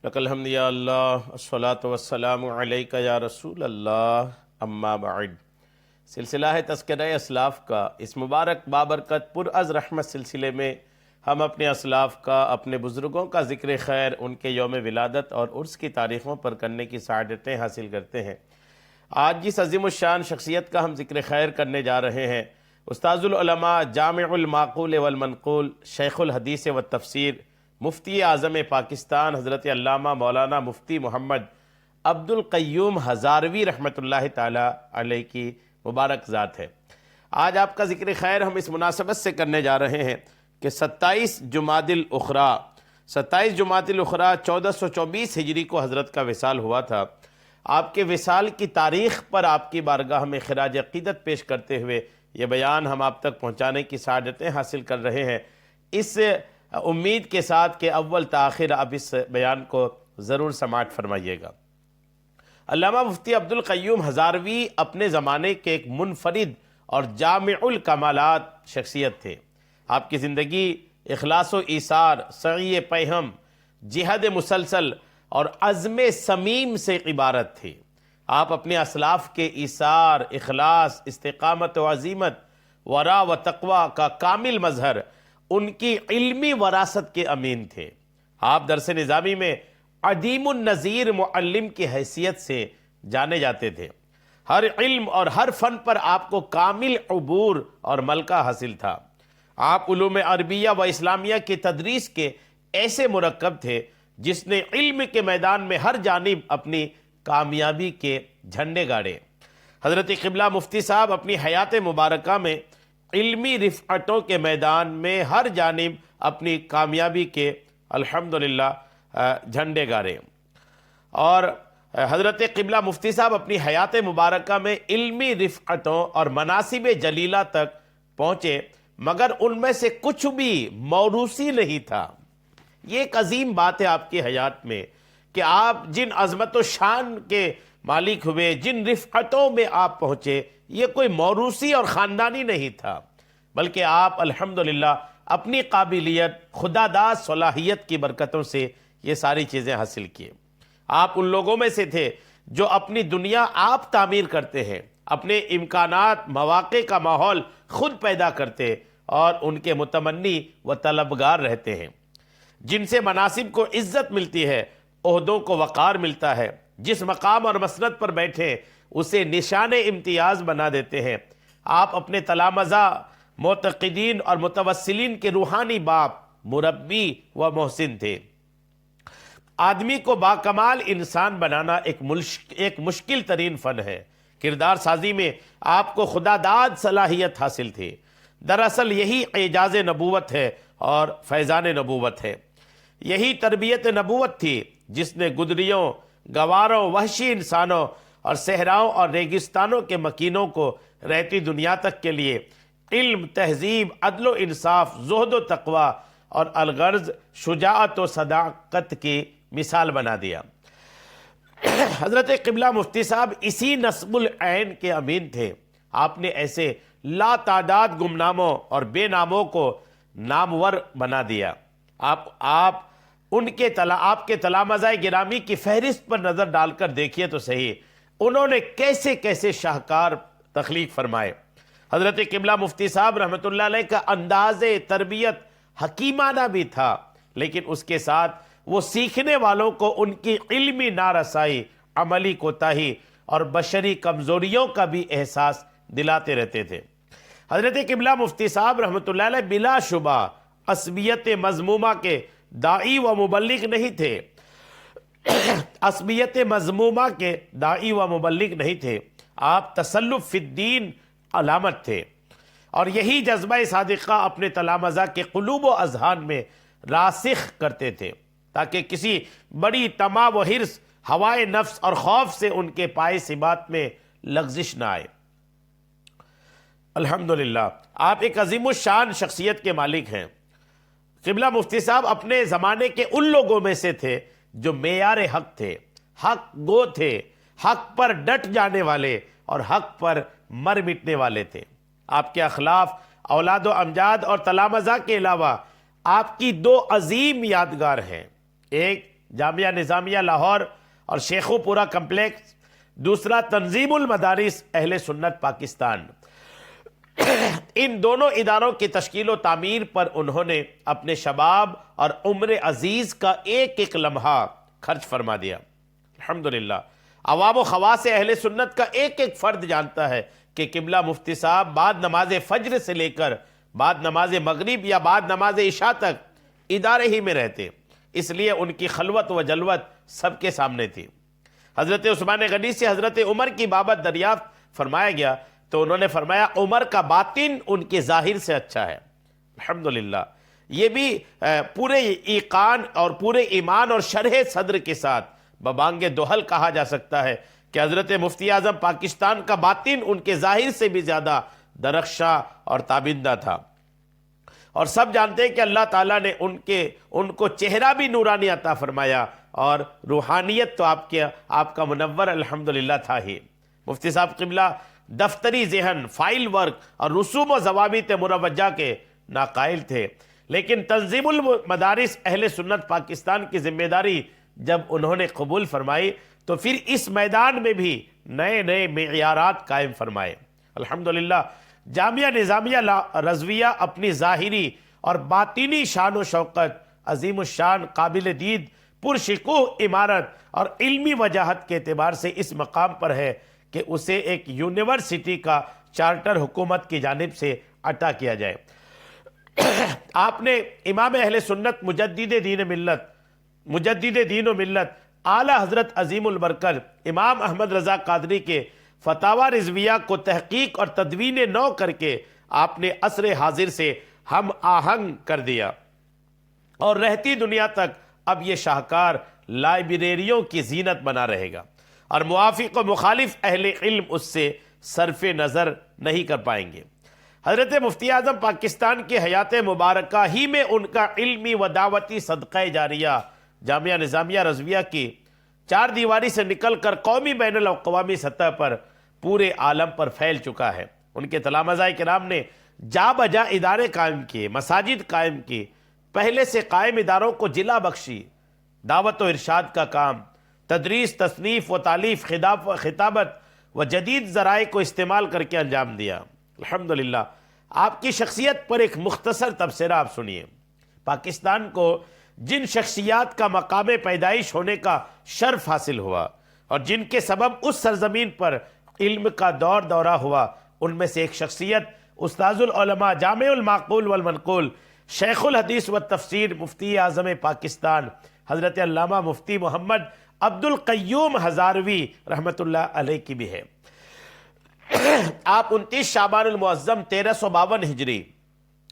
لک الحمد یا اللہ الصلاۃ والسلام علیک یا رسول اللہ اما بعد۔ سلسلہ ہے تذکرہ اسلاف کا اس مبارک بابرکت پر از رحمت سلسلے میں ہم اپنے اسلاف کا، اپنے بزرگوں کا ذکر خیر، ان کے یوم ولادت اور عرس کی تاریخوں پر کرنے کی سعادتیں حاصل کرتے ہیں۔ آج جس عظیم الشان شخصیت کا ہم ذکر خیر کرنے جا رہے ہیں، استاذ العلماء، جامع المعقول والمنقول، شیخ الحدیث والتفسیر، مفتی اعظم پاکستان حضرت علامہ مولانا مفتی محمد عبد القیوم ہزاروی رحمۃ اللہ تعالی علیہ کی مبارک ذات ہے۔ آج آپ کا ذکر خیر ہم اس مناسبت سے کرنے جا رہے ہیں کہ 27 جمادی الاخری 1424 ہجری کو حضرت کا وصال ہوا تھا۔ آپ کے وصال کی تاریخ پر آپ کی بارگاہ میں خراج عقیدت پیش کرتے ہوئے یہ بیان ہم آپ تک پہنچانے کی سعادتیں حاصل کر رہے ہیں، اس امید کے ساتھ کہ اول تاخیر آپ اس بیان کو ضرور سماعت فرمائیے گا۔ علامہ مفتی عبد القیوم ہزاروی اپنے زمانے کے ایک منفرد اور جامع الکمالات شخصیت تھے۔ آپ کی زندگی اخلاص و ایثار، سعی پیہم، جہاد مسلسل اور عزم صمیم سے عبارت تھی۔ آپ اپنے اسلاف کے ایثار، اخلاص، استقامت و عزیمت، ورع و تقوی کا کامل مظہر، ان کی علمی وراثت کے امین تھے۔ آپ درس نظامی میں عدیم النظیر معلم کی حیثیت سے جانے جاتے تھے۔ ہر علم اور ہر فن پر آپ کو کامل عبور اور ملکہ حاصل تھا۔ آپ علوم عربیہ و اسلامیہ کی تدریس کے ایسے مرکب تھے جس نے علم کے میدان میں ہر جانب اپنی کامیابی کے جھنڈے گاڑے۔ حضرت قبلہ مفتی صاحب اپنی حیات مبارکہ میں علمی رفعتوں کے میدان میں ہر جانب اپنی کامیابی کے الحمدللہ جھنڈے گاڑے، اور حضرت قبلہ مفتی صاحب اپنی حیات مبارکہ میں علمی رفعتوں اور مناصب جلیلہ تک پہنچے، مگر ان میں سے کچھ بھی موروثی نہیں تھا۔ یہ ایک عظیم بات ہے آپ کی حیات میں کہ آپ جن عظمت و شان کے مالک ہوئے، جن رفعتوں میں آپ پہنچے، یہ کوئی موروثی اور خاندانی نہیں تھا، بلکہ آپ الحمدللہ اپنی قابلیت، خداداد صلاحیت کی برکتوں سے یہ ساری چیزیں حاصل کیے۔ آپ ان لوگوں میں سے تھے جو اپنی دنیا آپ تعمیر کرتے ہیں، اپنے امکانات، مواقع کا ماحول خود پیدا کرتے اور ان کے متمنی و طلبگار رہتے ہیں۔ جن سے مناصب کو عزت ملتی ہے، عہدوں کو وقار ملتا ہے، جس مقام اور مسند پر بیٹھے اسے نشان امتیاز بنا دیتے ہیں۔ آپ اپنے تلامذہ، معتقدین اور متوسلین کے روحانی باپ، مربی و محسن تھے۔ آدمی کو باکمال انسان بنانا ایک مشکل ترین فن ہے۔ کردار سازی میں آپ کو خداداد صلاحیت حاصل تھی۔ دراصل یہی اعجاز نبوت ہے اور فیضان نبوت ہے۔ یہی تربیت نبوت تھی جس نے گدریوں، گواروں، وحشی انسانوں اور صحراؤں اور ریگستانوں کے مکینوں کو رہتی دنیا تک کے لیے علم، تہذیب، عدل و انصاف، زہد و تقوی اور الغرض شجاعت و صداقت کی مثال بنا دیا۔ حضرت قبلہ مفتی صاحب اسی نسب العین کے امین تھے۔ آپ نے ایسے لا تعداد گمناموں اور بے ناموں کو نامور بنا دیا۔ آپ کے تلامذہ گرامی کی فہرست پر نظر ڈال کر دیکھیے تو صحیح، انہوں نے کیسے کیسے شاہکار تخلیق فرمائے۔ حضرت قبلہ مفتی صاحب رحمۃ اللہ علیہ کا انداز تربیت حکیمانہ بھی تھا، لیکن اس کے ساتھ وہ سیکھنے والوں کو ان کی علمی نارسائی، عملی کوتاہی اور بشری کمزوریوں کا بھی احساس دلاتے رہتے تھے۔ حضرت قبلہ مفتی صاحب رحمۃ اللہ علیہ بلا شبہ عصبیت مذمومہ کے داعی و مبلغ نہیں تھے۔ عصبیت مذمومہ کے داعی و مبلغ نہیں تھے، آپ تسلف فی الدین علامت تھے، اور یہی جذبہ صادقہ اپنے تلامذہ کے قلوب و اذہان میں راسخ کرتے تھے تاکہ کسی بڑی طمع و حرص، ہوائے نفس اور خوف سے ان کے پائے ثبات میں لغزش نہ آئے۔ الحمدللہ آپ ایک عظیم الشان شخصیت کے مالک ہیں۔ قبلہ مفتی صاحب اپنے زمانے کے ان لوگوں میں سے تھے جو معیار حق تھے، حق گو تھے، حق پر ڈٹ جانے والے اور حق پر مر مٹنے والے تھے۔ آپ کے اخلاف، اولاد و امجاد اور تلامذہ کے علاوہ آپ کی دو عظیم یادگار ہیں۔ ایک جامعہ نظامیہ لاہور اور شیخو پورہ کمپلیکس، دوسرا تنظیم المدارس اہل سنت پاکستان۔ ان دونوں اداروں کی تشکیل و تعمیر پر انہوں نے اپنے شباب اور عمر عزیز کا ایک ایک لمحہ خرچ فرما دیا۔ الحمدللہ عوام و خواص اہل سنت کا ایک ایک فرد جانتا ہے کہ قبلہ مفتی صاحب بعد نماز فجر سے لے کر بعد نماز مغرب یا بعد نماز عشاء تک ادارے ہی میں رہتے، اس لیے ان کی خلوت و جلوت سب کے سامنے تھی۔ حضرت عثمان غنی سے حضرت عمر کی بابت دریافت فرمایا گیا تو انہوں نے فرمایا عمر کا باطن ان کے ظاہر سے اچھا ہے۔ الحمدللہ یہ بھی پورے ایقان اور پورے ایمان اور شرح صدر کے ساتھ ببانگ دوحل کہا جا سکتا ہے کہ حضرت مفتی اعظم پاکستان کا باطن ان کے ظاہر سے بھی زیادہ درخشاں اور تابندہ تھا، اور سب جانتے ہیں کہ اللہ تعالیٰ نے ان کو چہرہ بھی نورانی عطا فرمایا، اور روحانیت تو آپ کا منور الحمدللہ تھا ہی۔ مفتی صاحب قبلہ دفتری ذہن، فائل ورک اور رسوم و ضوابط مروجہ کے ناقائل تھے، لیکن تنظیم المدارس اہل سنت پاکستان کی ذمہ داری جب انہوں نے قبول فرمائی تو پھر اس میدان میں بھی نئے نئے معیارات قائم فرمائے۔ الحمدللہ جامعہ نظامیہ رضویہ اپنی ظاہری اور باطنی شان و شوقت، عظیم الشان، قابل دید، پرشکوہ عمارت اور علمی وجاہت کے اعتبار سے اس مقام پر ہے کہ اسے ایک یونیورسٹی کا چارٹر حکومت کی جانب سے عطا کیا جائے۔ آپ نے امام اہل سنت مجدد دین و ملت اعلیٰ حضرت عظیم البرکت امام احمد رضا قادری کے فتاوی رضویہ کو تحقیق اور تدوین نو کر کے آپ نے عصر حاضر سے ہم آہنگ کر دیا، اور رہتی دنیا تک اب یہ شاہکار لائبریریوں کی زینت بنا رہے گا، اور موافق و مخالف اہل علم اس سے صرف نظر نہیں کر پائیں گے۔ حضرت مفتی اعظم پاکستان کی حیات مبارکہ ہی میں ان کا علمی و دعوتی صدقہ جاریہ جامعہ نظامیہ رضویہ کی چار دیواری سے نکل کر قومی بین الاقوامی سطح پر پورے عالم پر پھیل چکا ہے۔ ان کے تلامذہ کرام نے جا بجا ادارے قائم کیے، مساجد قائم کی، پہلے سے قائم اداروں کو جلا بخشی، دعوت و ارشاد کا کام، تدریس، تصنیف و تالیف، خطابت و جدید ذرائع کو استعمال کر کے انجام دیا۔ الحمدللہ آپ کی شخصیت پر ایک مختصر تبصرہ آپ سنیے۔ پاکستان کو جن شخصیات کا مقام پیدائش ہونے کا شرف حاصل ہوا اور جن کے سبب اس سرزمین پر علم کا دور دورہ ہوا، ان میں سے ایک شخصیت استاذ العلماء، جامع المعقول والمنقول، شیخ الحدیث والتفسیر، مفتی اعظم پاکستان حضرت علامہ مفتی محمد عبد القیوم ہزاروی رحمۃ اللہ علیہ کی بھی ہے۔ آپ 29 شعبان المعظم 1352 ہجری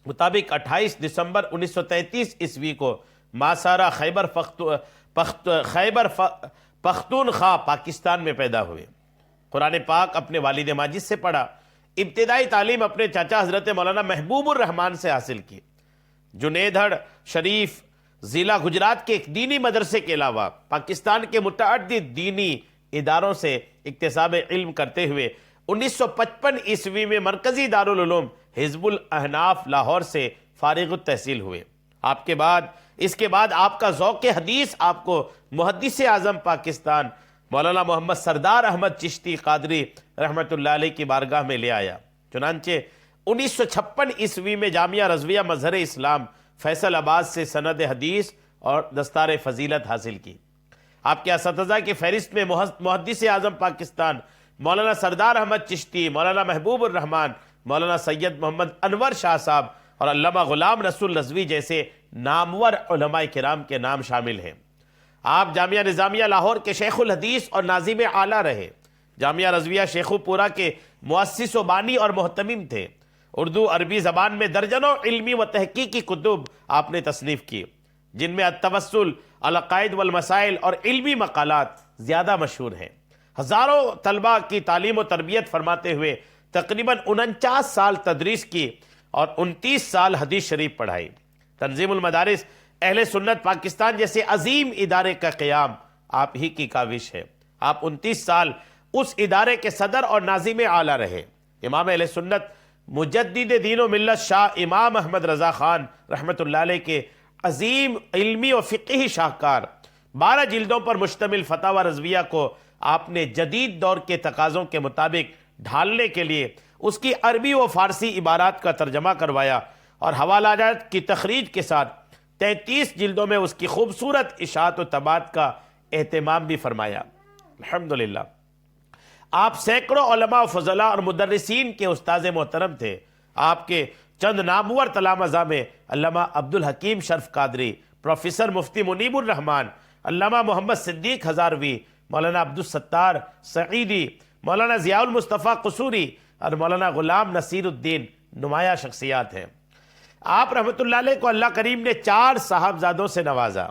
مطابق 28 دسمبر 1933 عیسوی کو ماسارہ خیبر پختونخوا پاکستان میں پیدا ہوئے۔ قرآن پاک اپنے والد ماجد سے پڑھا، ابتدائی تعلیم اپنے چاچا حضرت مولانا محبوب الرحمان سے حاصل کی۔ جنیدھڑ شریف ضلع گجرات کے ایک دینی مدرسے کے علاوہ پاکستان کے متعدد دینی اداروں سے اکتساب علم کرتے ہوئے 1955 عیسوی میں مرکزی دارالعلوم حزب الاحناف لاہور سے فارغ التحصیل ہوئے۔ اس کے بعد آپ کا ذوق حدیث آپ کو محدث اعظم پاکستان مولانا محمد سردار احمد چشتی قادری رحمۃ اللہ علیہ کی بارگاہ میں لے آیا۔ چنانچہ 1956 عیسوی میں جامعہ رضویہ مظہر اسلام فیصل آباد سے سند حدیث اور دستار فضیلت حاصل کی۔ آپ کے اساتذہ کی فہرست میں محدث اعظم پاکستان مولانا سردار احمد چشتی، مولانا محبوب الرحمان، مولانا سید محمد انور شاہ صاحب اور علامہ غلام رسول رضوی جیسے نامور علماء کرام کے نام شامل ہیں۔ آپ جامعہ نظامیہ لاہور کے شیخ الحدیث اور ناظم اعلیٰ رہے۔ جامعہ رضویہ شیخو پورہ کے مؤسس و بانی اور محتمم تھے۔ اردو عربی زبان میں درجنوں علمی و تحقیقی کتب آپ نے تصنیف کی، جن میں التوسل، العقائد والمسائل اور علمی مقالات زیادہ مشہور ہیں۔ ہزاروں طلباء کی تعلیم و تربیت فرماتے ہوئے تقریباً 49 سال تدریس کی اور 29 سال حدیث شریف پڑھائی۔ تنظیم المدارس اہل سنت پاکستان جیسے عظیم ادارے کا قیام آپ ہی کی کاوش ہے۔ آپ 29 سال اس ادارے کے صدر اور ناظم اعلیٰ رہے۔ امام اہل سنت مجدد دین و ملت شاہ امام احمد رضا خان رحمۃ اللہ علیہ کے عظیم علمی و فقہی شاہکار، 12 جلدوں پر مشتمل فتاوی رضویہ کو آپ نے جدید دور کے تقاضوں کے مطابق ڈھالنے کے لیے اس کی عربی و فارسی عبارات کا ترجمہ کروایا اور حوالہ جات کی تخریج کے ساتھ 33 جلدوں میں اس کی خوبصورت اشاعت و طباعت کا اہتمام بھی فرمایا۔ الحمدللہ آپ سینکڑوں علماء و فضلاء اور مدرسین کے استاذ محترم تھے۔ آپ کے چند نامور تلامذہ میں علامہ عبدالحکیم شرف قادری، پروفیسر مفتی منیب الرحمن، علامہ محمد صدیق ہزاروی، مولانا عبدالستار سعیدی، مولانا ضیاء المصطفیٰ قصوری اور مولانا غلام نصیر الدین نمایاں شخصیات ہیں۔ آپ رحمۃ اللہ علیہ کو اللہ کریم نے 4 صاحبزادوں سے نوازا،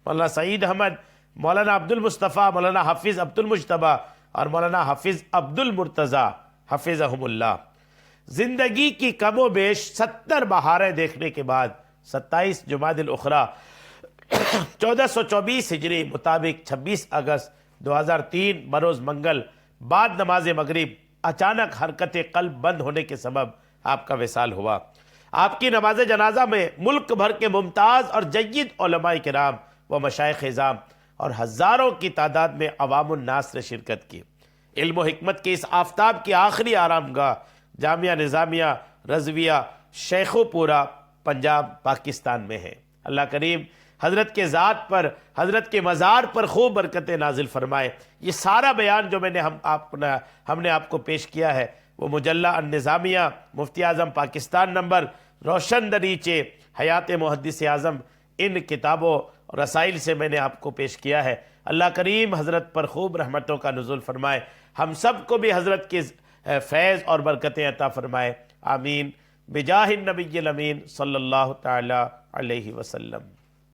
مولانا سعید احمد، مولانا عبد المصطفیٰ، مولانا حافظ عبد المجتبیٰ اور مولانا حافظ عبد المرتضیٰ حفظہم اللہ۔ زندگی کی کم و بیش 70 بہاریں دیکھنے کے بعد 27 جمادی الاخری 1424 ہجری مطابق 26 اگست 2003 بروز منگل بعد نماز مغرب اچانک حرکت قلب بند ہونے کے سبب آپ کا وصال ہوا۔ آپ کی نماز جنازہ میں ملک بھر کے ممتاز اور جید علماء کرام و مشائخ اعظام اور ہزاروں کی تعداد میں عوام الناس نے شرکت کی۔ علم و حکمت کی اس آفتاب کی آخری آرام گاہ جامعہ نظامیہ رضویہ شیخو پورہ پنجاب پاکستان میں ہے۔ اللہ کریم حضرت کے ذات پر، حضرت کے مزار پر خوب برکتیں نازل فرمائے۔ یہ سارا بیان جو ہم نے آپ کو پیش کیا ہے وہ مجلہ النظامیہ مفتی اعظم پاکستان نمبر روشن دریچے حیات محدث اعظم ان کتابوں اور رسائل سے میں نے آپ کو پیش کیا ہے۔ اللہ کریم حضرت پر خوب رحمتوں کا نزول فرمائے، ہم سب کو بھی حضرت کے فیض اور برکتیں عطا فرمائے، آمین بجاہ النبی الامین صلی اللہ تعالی علیہ وسلم۔